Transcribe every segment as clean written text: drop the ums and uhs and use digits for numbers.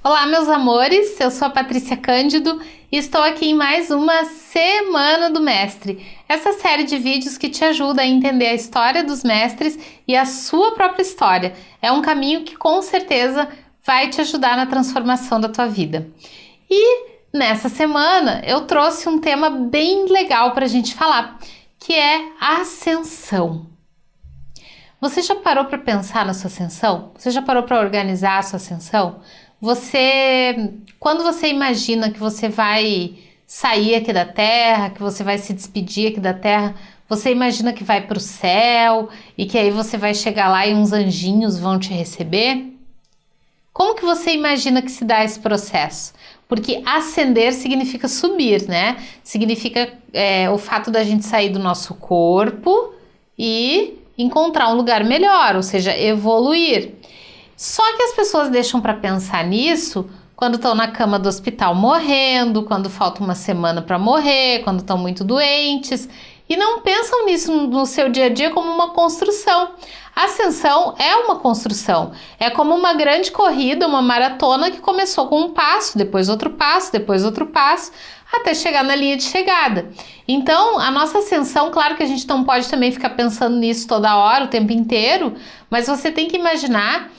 Olá, meus amores, eu sou a Patrícia Cândido e estou aqui em mais uma Semana do Mestre, essa série de vídeos que te ajuda a entender a história dos mestres e a sua própria história. É um caminho que com certeza vai te ajudar na transformação da tua vida. E nessa semana eu trouxe um tema bem legal para a gente falar, que é a ascensão. Você já parou para pensar na sua ascensão? Você já parou para organizar a sua ascensão? Quando você imagina que você vai sair aqui da Terra, que você vai se despedir aqui da Terra, você imagina que vai para o céu e que aí você vai chegar lá e uns anjinhos vão te receber? Como que você imagina que se dá esse processo? Porque ascender significa subir, né? Significa o fato da gente sair do nosso corpo e encontrar um lugar melhor, ou seja, evoluir. Só que as pessoas deixam para pensar nisso quando estão na cama do hospital morrendo, quando falta uma semana para morrer, quando estão muito doentes, e não pensam nisso no seu dia a dia como uma construção. A ascensão é uma construção, é como uma grande corrida, uma maratona que começou com um passo, depois outro passo, depois outro passo, até chegar na linha de chegada. Então, a nossa ascensão, claro que a gente não pode também ficar pensando nisso toda hora, o tempo inteiro, mas você tem que imaginar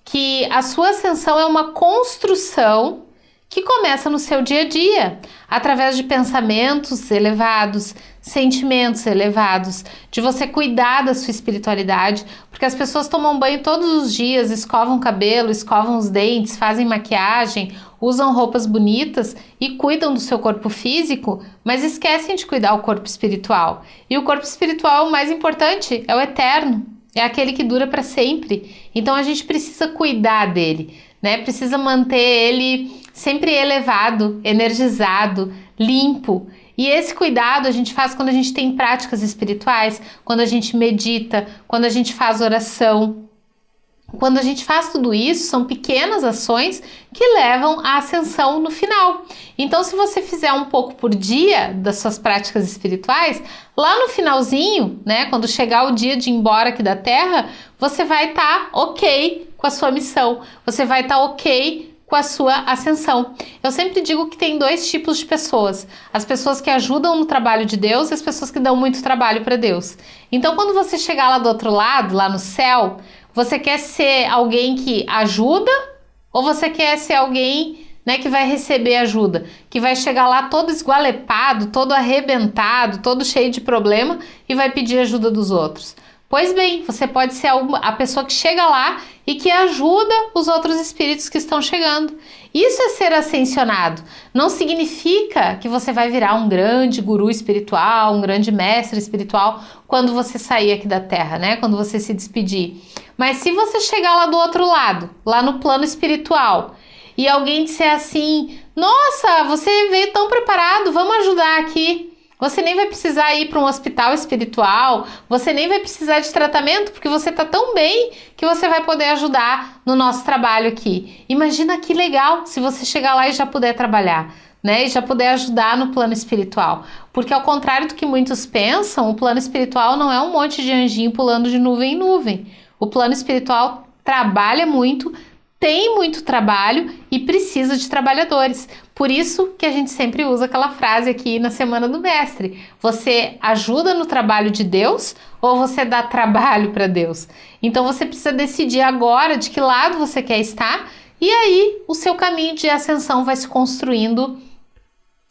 que a sua ascensão é uma construção que começa no seu dia a dia, através de pensamentos elevados, sentimentos elevados, de você cuidar da sua espiritualidade, porque as pessoas tomam banho todos os dias, escovam o cabelo, escovam os dentes, fazem maquiagem, usam roupas bonitas e cuidam do seu corpo físico, mas esquecem de cuidar do corpo espiritual. E o corpo espiritual, o mais importante, é o eterno. É aquele que dura para sempre. Então a gente precisa cuidar dele, né? Precisa manter ele sempre elevado, energizado, limpo. E esse cuidado a gente faz quando a gente tem práticas espirituais, quando a gente medita, quando a gente faz oração. Quando a gente faz tudo isso, são pequenas ações que levam à ascensão no final. Então, se você fizer um pouco por dia das suas práticas espirituais, lá no finalzinho, né, quando chegar o dia de ir embora aqui da Terra, você vai estar ok com a sua missão, você vai estar ok com a sua ascensão. Eu sempre digo que tem dois tipos de pessoas: as pessoas que ajudam no trabalho de Deus e as pessoas que dão muito trabalho para Deus. Então, quando você chegar lá do outro lado, lá no céu, você quer ser alguém que ajuda ou você quer ser alguém, né, que vai receber ajuda, que vai chegar lá todo esgualepado, todo arrebentado, todo cheio de problema e vai pedir ajuda dos outros? Pois bem, você pode ser a pessoa que chega lá e que ajuda os outros espíritos que estão chegando. Isso é ser ascensionado. Não significa que você vai virar um grande guru espiritual, um grande mestre espiritual quando você sair aqui da Terra, né? Quando você se despedir. Mas se você chegar lá do outro lado, lá no plano espiritual, e alguém disser assim: nossa, você veio tão preparado, vamos ajudar aqui. Você nem vai precisar ir para um hospital espiritual, você nem vai precisar de tratamento, porque você está tão bem que você vai poder ajudar no nosso trabalho aqui. Imagina que legal se você chegar lá e já puder trabalhar, né? E já puder ajudar no plano espiritual. Porque ao contrário do que muitos pensam, o plano espiritual não é um monte de anjinho pulando de nuvem em nuvem. O plano espiritual trabalha muito, tem muito trabalho e precisa de trabalhadores. Por isso que a gente sempre usa aquela frase aqui na Semana do Mestre: você ajuda no trabalho de Deus ou você dá trabalho para Deus? Então você precisa decidir agora de que lado você quer estar, e aí o seu caminho de ascensão vai se construindo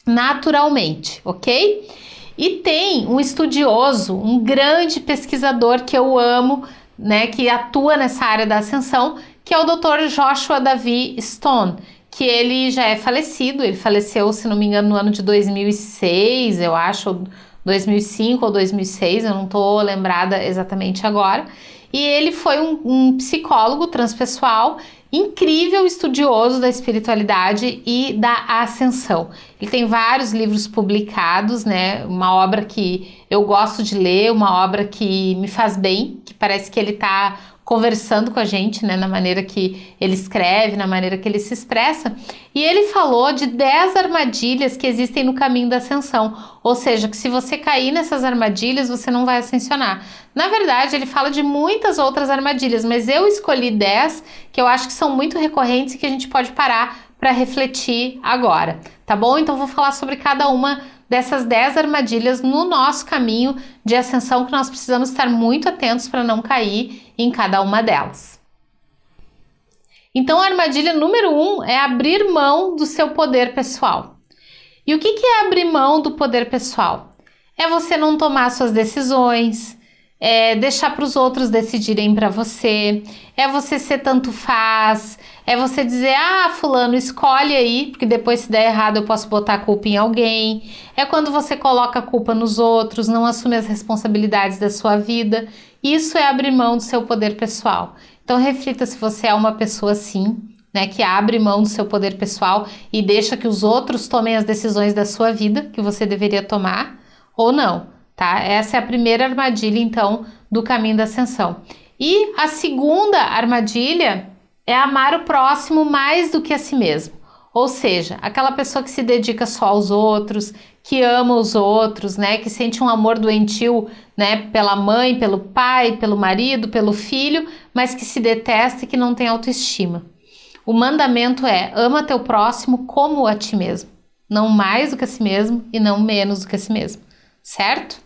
naturalmente, ok? E tem um estudioso, um grande pesquisador que eu amo, né, que atua nessa área da ascensão, que é o Dr. Joshua Davi Stone, que ele já é falecido. Ele faleceu, se não me engano, no ano de 2006, eu acho, 2005 ou 2006, eu não estou lembrada exatamente agora. E ele foi um psicólogo transpessoal incrível, estudioso da espiritualidade e da ascensão. Ele tem vários livros publicados, né? Uma obra que eu gosto de ler, uma obra que me faz bem, que parece que ele está conversando com a gente, né, na maneira que ele escreve, na maneira que ele se expressa, e ele falou de 10 armadilhas que existem no caminho da ascensão, ou seja, que se você cair nessas armadilhas, você não vai ascensionar. Na verdade, ele fala de muitas outras armadilhas, mas eu escolhi 10 que eu acho que são muito recorrentes e que a gente pode parar para refletir agora, tá bom? Então vou falar sobre cada uma dessas 10 armadilhas no nosso caminho de ascensão, que nós precisamos estar muito atentos para não cair em cada uma delas. Então a armadilha número 1 é abrir mão do seu poder pessoal. E o que é abrir mão do poder pessoal? É você não tomar suas decisões, é deixar para os outros decidirem para você, é você ser tanto faz, é você dizer, fulano, escolhe aí, porque depois se der errado eu posso botar a culpa em alguém. É quando você coloca a culpa nos outros, não assume as responsabilidades da sua vida. Isso é abrir mão do seu poder pessoal. Então reflita se você é uma pessoa assim, né, que abre mão do seu poder pessoal e deixa que os outros tomem as decisões da sua vida, que você deveria tomar, ou não. Tá? Essa é a primeira armadilha, então, do caminho da ascensão. E a segunda armadilha é amar o próximo mais do que a si mesmo. Ou seja, aquela pessoa que se dedica só aos outros, que ama os outros, né? Que sente um amor doentio, né? Pela mãe, pelo pai, pelo marido, pelo filho, mas que se detesta e que não tem autoestima. O mandamento é: ama teu próximo como a ti mesmo. Não mais do que a si mesmo e não menos do que a si mesmo. Certo?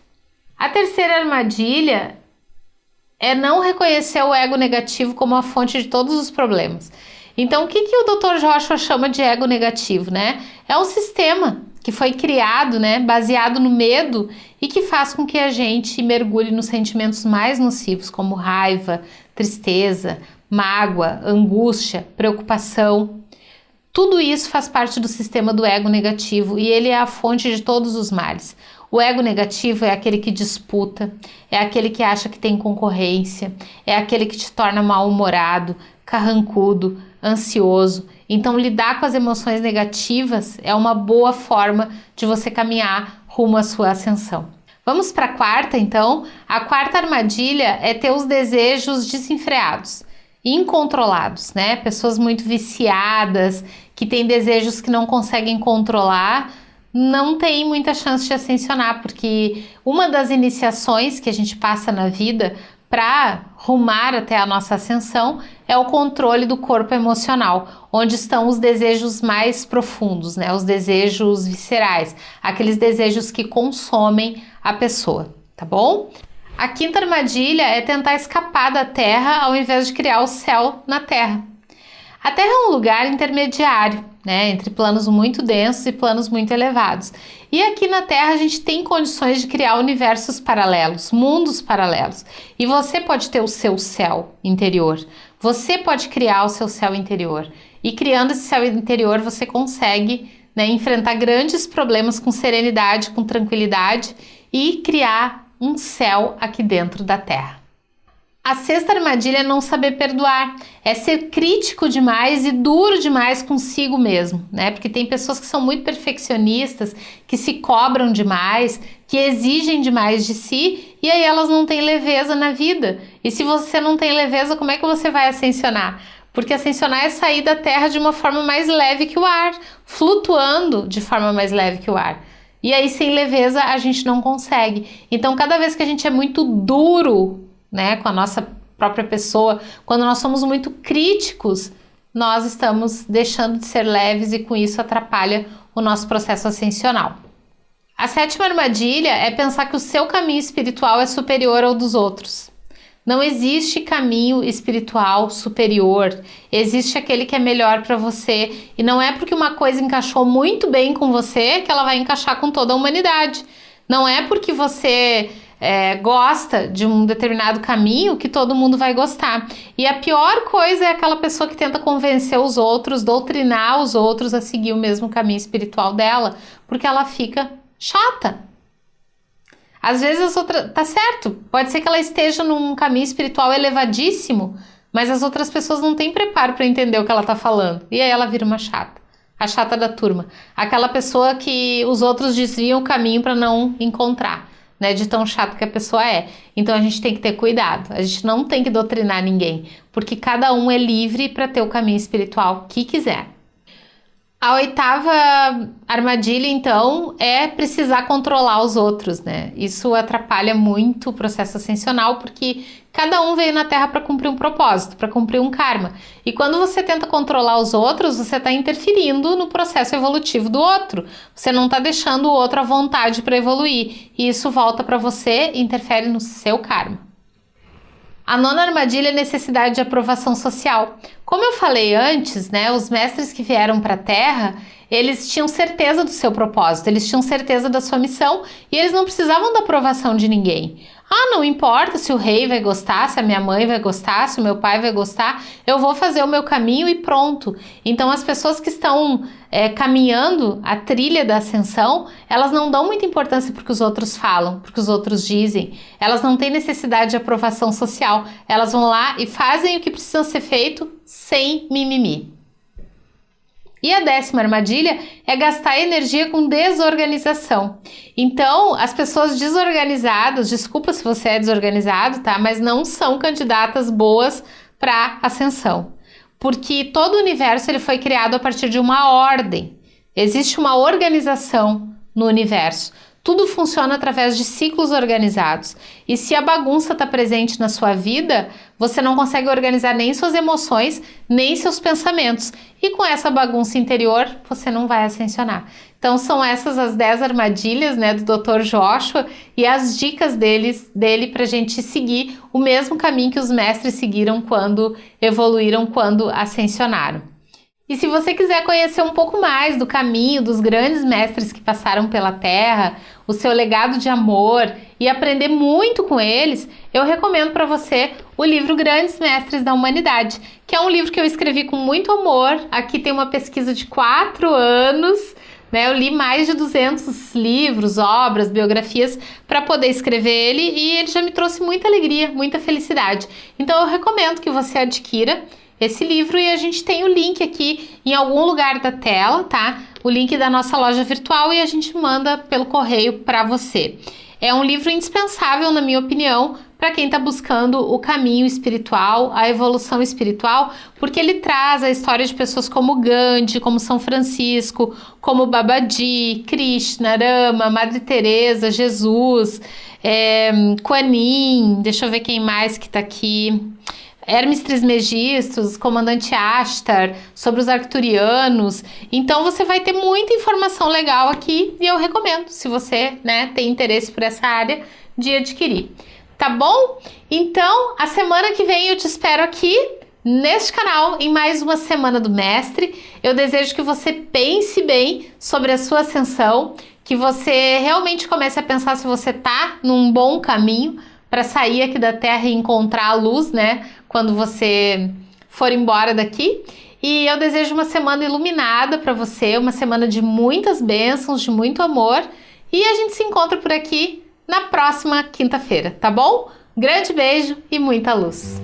A terceira armadilha é não reconhecer o ego negativo como a fonte de todos os problemas. Então, o que o Dr. Joshua chama de ego negativo, né? É um sistema que foi criado, né, baseado no medo e que faz com que a gente mergulhe nos sentimentos mais nocivos, como raiva, tristeza, mágoa, angústia, preocupação. Tudo isso faz parte do sistema do ego negativo e ele é a fonte de todos os males. O ego negativo é aquele que disputa, é aquele que acha que tem concorrência, é aquele que te torna mal-humorado, carrancudo, ansioso. Então, lidar com as emoções negativas é uma boa forma de você caminhar rumo à sua ascensão. Vamos para a quarta, então. A quarta armadilha é ter os desejos desenfreados, incontrolados, né? Pessoas muito viciadas, que têm desejos que não conseguem controlar, não tem muita chance de ascensionar, porque uma das iniciações que a gente passa na vida para rumar até a nossa ascensão é o controle do corpo emocional, onde estão os desejos mais profundos, né? Os desejos viscerais, aqueles desejos que consomem a pessoa, tá bom? A quinta armadilha é tentar escapar da Terra ao invés de criar o céu na Terra. A Terra é um lugar intermediário, né, entre planos muito densos e planos muito elevados. E aqui na Terra a gente tem condições de criar universos paralelos, mundos paralelos. E você pode ter o seu céu interior. Você pode criar o seu céu interior. E criando esse céu interior você consegue, né, enfrentar grandes problemas com serenidade, com tranquilidade e criar um céu aqui dentro da Terra. A sexta armadilha é não saber perdoar, é ser crítico demais e duro demais consigo mesmo, né? Porque tem pessoas que são muito perfeccionistas, que se cobram demais, que exigem demais de si e aí elas não têm leveza na vida. E se você não tem leveza, como é que você vai ascensionar? Porque ascensionar é sair da Terra de uma forma mais leve que o ar, flutuando de forma mais leve que o ar. E aí sem leveza a gente não consegue. Então cada vez que a gente é muito duro, né, com a nossa própria pessoa, quando nós somos muito críticos, nós estamos deixando de ser leves e com isso atrapalha o nosso processo ascensional. A sétima armadilha é pensar que o seu caminho espiritual é superior ao dos outros. Não existe caminho espiritual superior, existe aquele que é melhor para você e não é porque uma coisa encaixou muito bem com você que ela vai encaixar com toda a humanidade. Não é porque você gosta de um determinado caminho que todo mundo vai gostar. E a pior coisa é aquela pessoa que tenta convencer os outros, doutrinar os outros a seguir o mesmo caminho espiritual dela, porque ela fica chata. Às vezes as outras, tá certo, pode ser que ela esteja num caminho espiritual elevadíssimo, mas as outras pessoas não têm preparo para entender o que ela tá falando. E aí ela vira uma chata, a chata da turma, aquela pessoa que os outros desviam o caminho para não encontrar. né, de tão chato que a pessoa é. Então a gente tem que ter cuidado, a gente não tem que doutrinar ninguém, porque cada um é livre para ter o caminho espiritual que quiser. A 8ª armadilha, então, é precisar controlar os outros, né? Isso atrapalha muito o processo ascensional, porque cada um veio na Terra para cumprir um propósito, para cumprir um karma. E quando você tenta controlar os outros, você está interferindo no processo evolutivo do outro. Você não está deixando o outro à vontade para evoluir. E isso volta para você e interfere no seu karma. A 9ª armadilha é a necessidade de aprovação social. Como eu falei antes, né, os mestres que vieram para a Terra, eles tinham certeza do seu propósito, eles tinham certeza da sua missão e eles não precisavam da aprovação de ninguém. Ah, não importa se o rei vai gostar, se a minha mãe vai gostar, se o meu pai vai gostar, eu vou fazer o meu caminho e pronto. Então as pessoas que estão caminhando a trilha da ascensão, elas não dão muita importância para o que os outros falam, para o que os outros dizem. Elas não têm necessidade de aprovação social. Elas vão lá e fazem o que precisa ser feito sem mimimi. E a 10ª armadilha é gastar energia com desorganização. Então, as pessoas desorganizadas, desculpa se você é desorganizado, tá? Mas não são candidatas boas para ascensão. Porque todo o universo ele foi criado a partir de uma ordem. Existe uma organização no universo. Tudo funciona através de ciclos organizados. E se a bagunça está presente na sua vida, você não consegue organizar nem suas emoções, nem seus pensamentos. E com essa bagunça interior, você não vai ascensionar. Então são essas as 10 armadilhas, né, do Dr. Joshua e as dicas dele para a gente seguir o mesmo caminho que os mestres seguiram quando evoluíram, quando ascensionaram. E se você quiser conhecer um pouco mais do caminho dos grandes mestres que passaram pela Terra, o seu legado de amor e aprender muito com eles, eu recomendo para você o livro Grandes Mestres da Humanidade, que é um livro que eu escrevi com muito amor. Aqui tem uma pesquisa de 4 anos, né? Eu li mais de 200 livros, obras, biografias para poder escrever ele e ele já me trouxe muita alegria, muita felicidade. Então eu recomendo que você adquira esse livro e a gente tem o link aqui em algum lugar da tela, tá? O link da nossa loja virtual e a gente manda pelo correio para você. É um livro indispensável, na minha opinião, para quem está buscando o caminho espiritual, a evolução espiritual, porque ele traz a história de pessoas como Gandhi, como São Francisco, como Babaji, Krishna, Rama, Madre Teresa, Jesus, Kuan Yin, deixa eu ver quem mais que está aqui... Hermes Trismegistus, Comandante Ashtar, sobre os arcturianos. Então você vai ter muita informação legal aqui e eu recomendo, se você, né, tem interesse por essa área, de adquirir. Tá bom? Então, a semana que vem eu te espero aqui neste canal em mais uma Semana do Mestre. Eu desejo que você pense bem sobre a sua ascensão, que você realmente comece a pensar se você tá num bom caminho para sair aqui da Terra e encontrar a luz, né? Quando você for embora daqui. E eu desejo uma semana iluminada para você, uma semana de muitas bênçãos, de muito amor. E a gente se encontra por aqui na próxima quinta-feira, tá bom? Grande beijo e muita luz!